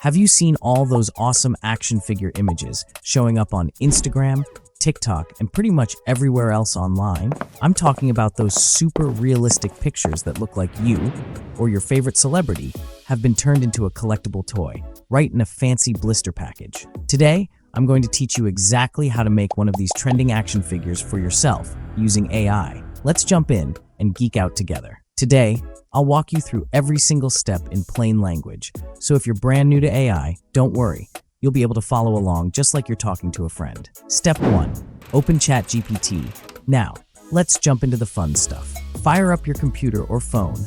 Have you seen all those awesome action figure images showing up on Instagram, TikTok, and pretty much everywhere else online? I'm talking about those super realistic pictures that look like you or your favorite celebrity have been turned into a collectible toy, right in a fancy blister package. Today, I'm going to teach you exactly how to make one of these trending action figures for yourself using AI. Let's jump in and geek out together. Today, I'll walk you through every single step in plain language, so if you're brand new to AI, don't worry. You'll be able to follow along just like you're talking to a friend. Step 1. Open ChatGPT. Now, let's jump into the fun stuff. Fire up your computer or phone,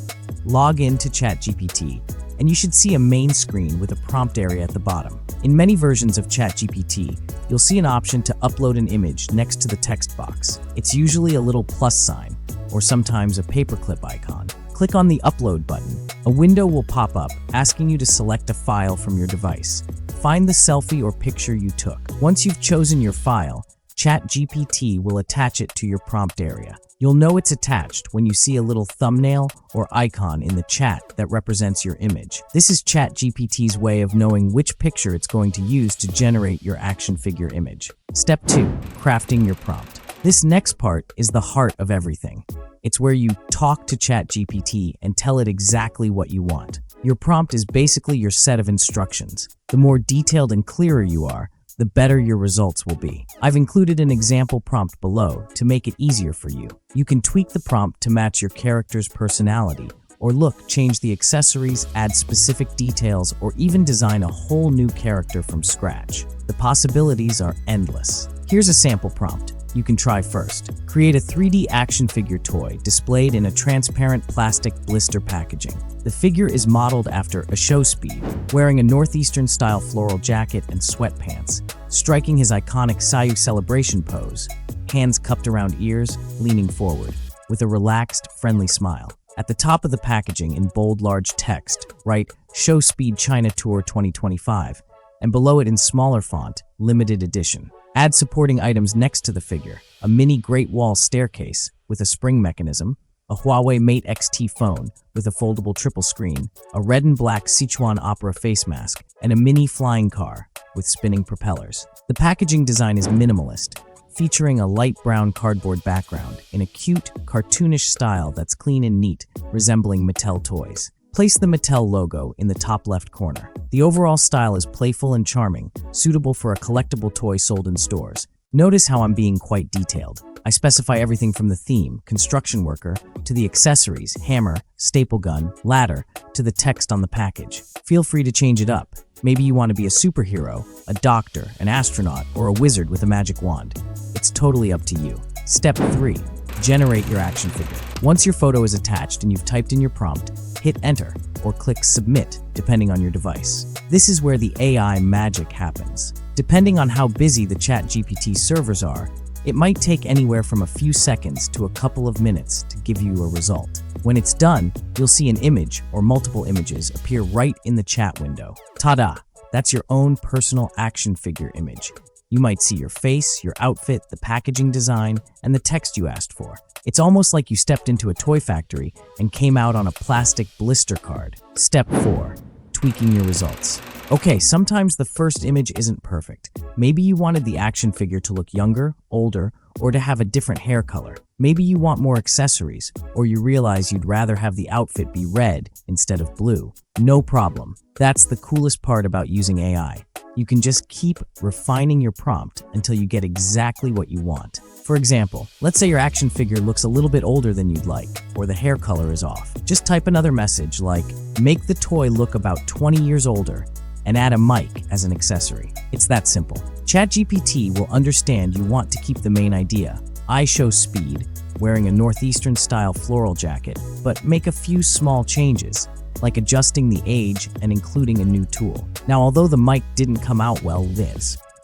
log in to ChatGPT, and you should see a main screen with a prompt area at the bottom. In many versions of ChatGPT, you'll see an option to upload an image next to the text box. It's usually a little plus sign, or sometimes a paperclip icon. Click on the Upload button. A window will pop up asking you to select a file from your device. Find the selfie or picture you took. Once you've chosen your file, ChatGPT will attach it to your prompt area. You'll know it's attached when you see a little thumbnail or icon in the chat that represents your image. This is ChatGPT's way of knowing which picture it's going to use to generate your action figure image. Step 2. Crafting your prompt. This next part is the heart of everything. It's where you talk to ChatGPT and tell it exactly what you want. Your prompt is basically your set of instructions. The more detailed and clearer you are, the better your results will be. I've included an example prompt below to make it easier for you. You can tweak the prompt to match your character's personality, or change the accessories, add specific details, or even design a whole new character from scratch. The possibilities are endless. Here's a sample prompt you can try first. Create a 3D action figure toy displayed in a transparent plastic blister packaging. The figure is modeled after a show speed, wearing a Northeastern-style floral jacket and sweatpants, striking his iconic Sayu celebration pose, hands cupped around ears, leaning forward, with a relaxed, friendly smile. At the top of the packaging in bold large text, write Show Speed China Tour 2025, and below it in smaller font, Limited Edition. Add supporting items next to the figure, a mini Great Wall staircase with a spring mechanism, a Huawei Mate XT phone with a foldable triple screen, a red and black Sichuan opera face mask, and a mini flying car with spinning propellers. The packaging design is minimalist, featuring a light brown cardboard background in a cute, cartoonish style that's clean and neat, resembling Mattel toys. Place the Mattel logo in the top left corner. The overall style is playful and charming, suitable for a collectible toy sold in stores. Notice how I'm being quite detailed. I specify everything from the theme, construction worker, to the accessories, hammer, staple gun, ladder, to the text on the package. Feel free to change it up. Maybe you want to be a superhero, a doctor, an astronaut, or a wizard with a magic wand. It's totally up to you. Step 3. Generate your action figure. Once your photo is attached and you've typed in your prompt, hit enter or click submit depending on your device. This is where the AI magic happens. Depending on how busy the ChatGPT servers are, it might take anywhere from a few seconds to a couple of minutes to give you a result. When it's done, you'll see an image or multiple images appear right in the chat window. Ta-da! That's your own personal action figure image. You might see your face, your outfit, the packaging design, and the text you asked for. It's almost like you stepped into a toy factory and came out on a plastic blister card. Step 4. Tweaking your results. Okay, sometimes the first image isn't perfect. Maybe you wanted the action figure to look younger, older, or to have a different hair color. Maybe you want more accessories, or you realize you'd rather have the outfit be red instead of blue. No problem. That's the coolest part about using AI. You can just keep refining your prompt until you get exactly what you want. For example, let's say your action figure looks a little bit older than you'd like, or the hair color is off. Just type another message like, make the toy look about 20 years older, and add a mic as an accessory. It's that simple. ChatGPT will understand you want to keep the main idea, I show speed, wearing a Northeastern-style floral jacket, but make a few small changes, like adjusting the age and including a new tool. Now, although the mic didn't come out well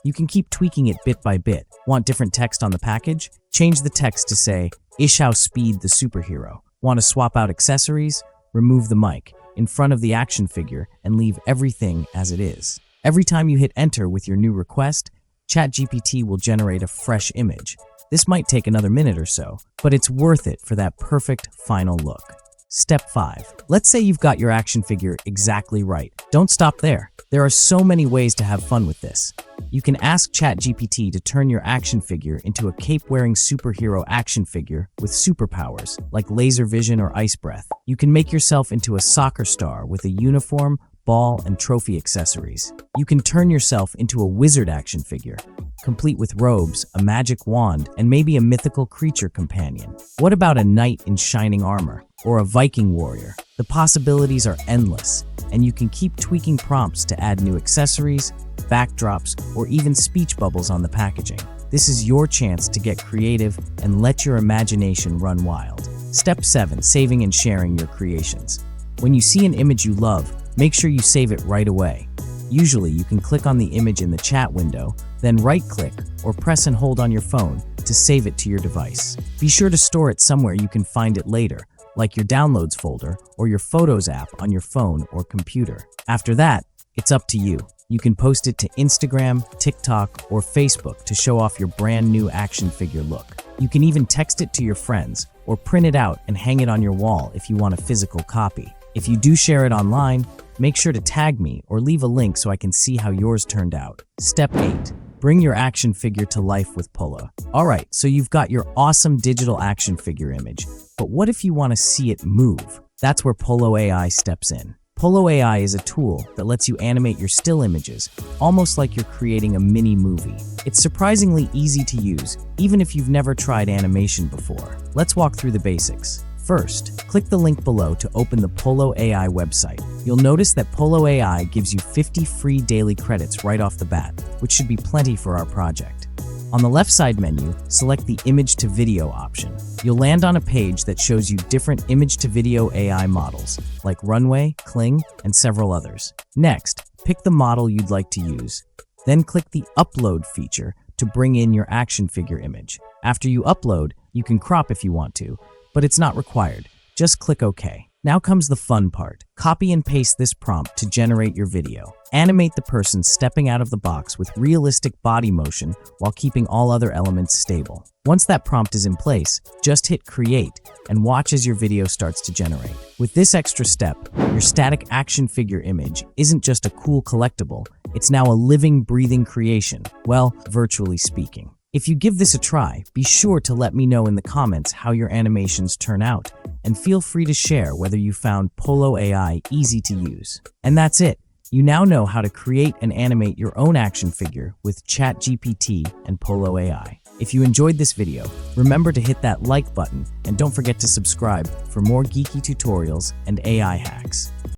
you can keep tweaking it bit by bit. Want different text on the package? Change the text to say, Ishao Speed the superhero. Want to swap out accessories? Remove the mic in front of the action figure and leave everything as it is. Every time you hit enter with your new request, ChatGPT will generate a fresh image. This might take another minute or so, but it's worth it for that perfect final look. Step 5. Let's say you've got your action figure exactly right. Don't stop there. There are so many ways to have fun with this. You can ask ChatGPT to turn your action figure into a cape-wearing superhero action figure with superpowers, like laser vision or ice breath. You can make yourself into a soccer star with a uniform, ball, and trophy accessories. You can turn yourself into a wizard action figure, complete with robes, a magic wand, and maybe a mythical creature companion. What about a knight in shining armor, or a Viking warrior? The possibilities are endless, and you can keep tweaking prompts to add new accessories, backdrops, or even speech bubbles on the packaging. This is your chance to get creative and let your imagination run wild. Step 7. Saving and sharing your creations. When you see an image you love, make sure you save it right away. Usually, you can click on the image in the chat window, then right-click or press and hold on your phone to save it to your device. Be sure to store it somewhere you can find it later, like your Downloads folder or your Photos app on your phone or computer. After that, it's up to you. You can post it to Instagram, TikTok, or Facebook to show off your brand new action figure look. You can even text it to your friends or print it out and hang it on your wall if you want a physical copy. If you do share it online, make sure to tag me or leave a link so I can see how yours turned out. Step 8. Bring your action figure to life with Polo. Alright, so you've got your awesome digital action figure image, but what if you want to see it move? That's where Polo AI steps in. Polo AI is a tool that lets you animate your still images, almost like you're creating a mini movie. It's surprisingly easy to use, even if you've never tried animation before. Let's walk through the basics. First, click the link below to open the Polo AI website. You'll notice that Polo AI gives you 50 free daily credits right off the bat, which should be plenty for our project. On the left side menu, select the Image to Video option. You'll land on a page that shows you different image to video AI models, like Runway, Kling, and several others. Next, pick the model you'd like to use. Then click the Upload feature to bring in your action figure image. After you upload, you can crop if you want to, but it's not required. Just click OK. Now comes the fun part. Copy and paste this prompt to generate your video. Animate the person stepping out of the box with realistic body motion while keeping all other elements stable. Once that prompt is in place, just hit Create and watch as your video starts to generate. With this extra step, your static action figure image isn't just a cool collectible, it's now a living, breathing creation. Well, virtually speaking. If you give this a try, be sure to let me know in the comments how your animations turn out, and feel free to share whether you found Polo AI easy to use. And that's it. You now know how to create and animate your own action figure with ChatGPT and Polo AI. If you enjoyed this video, remember to hit that like button and don't forget to subscribe for more geeky tutorials and AI hacks.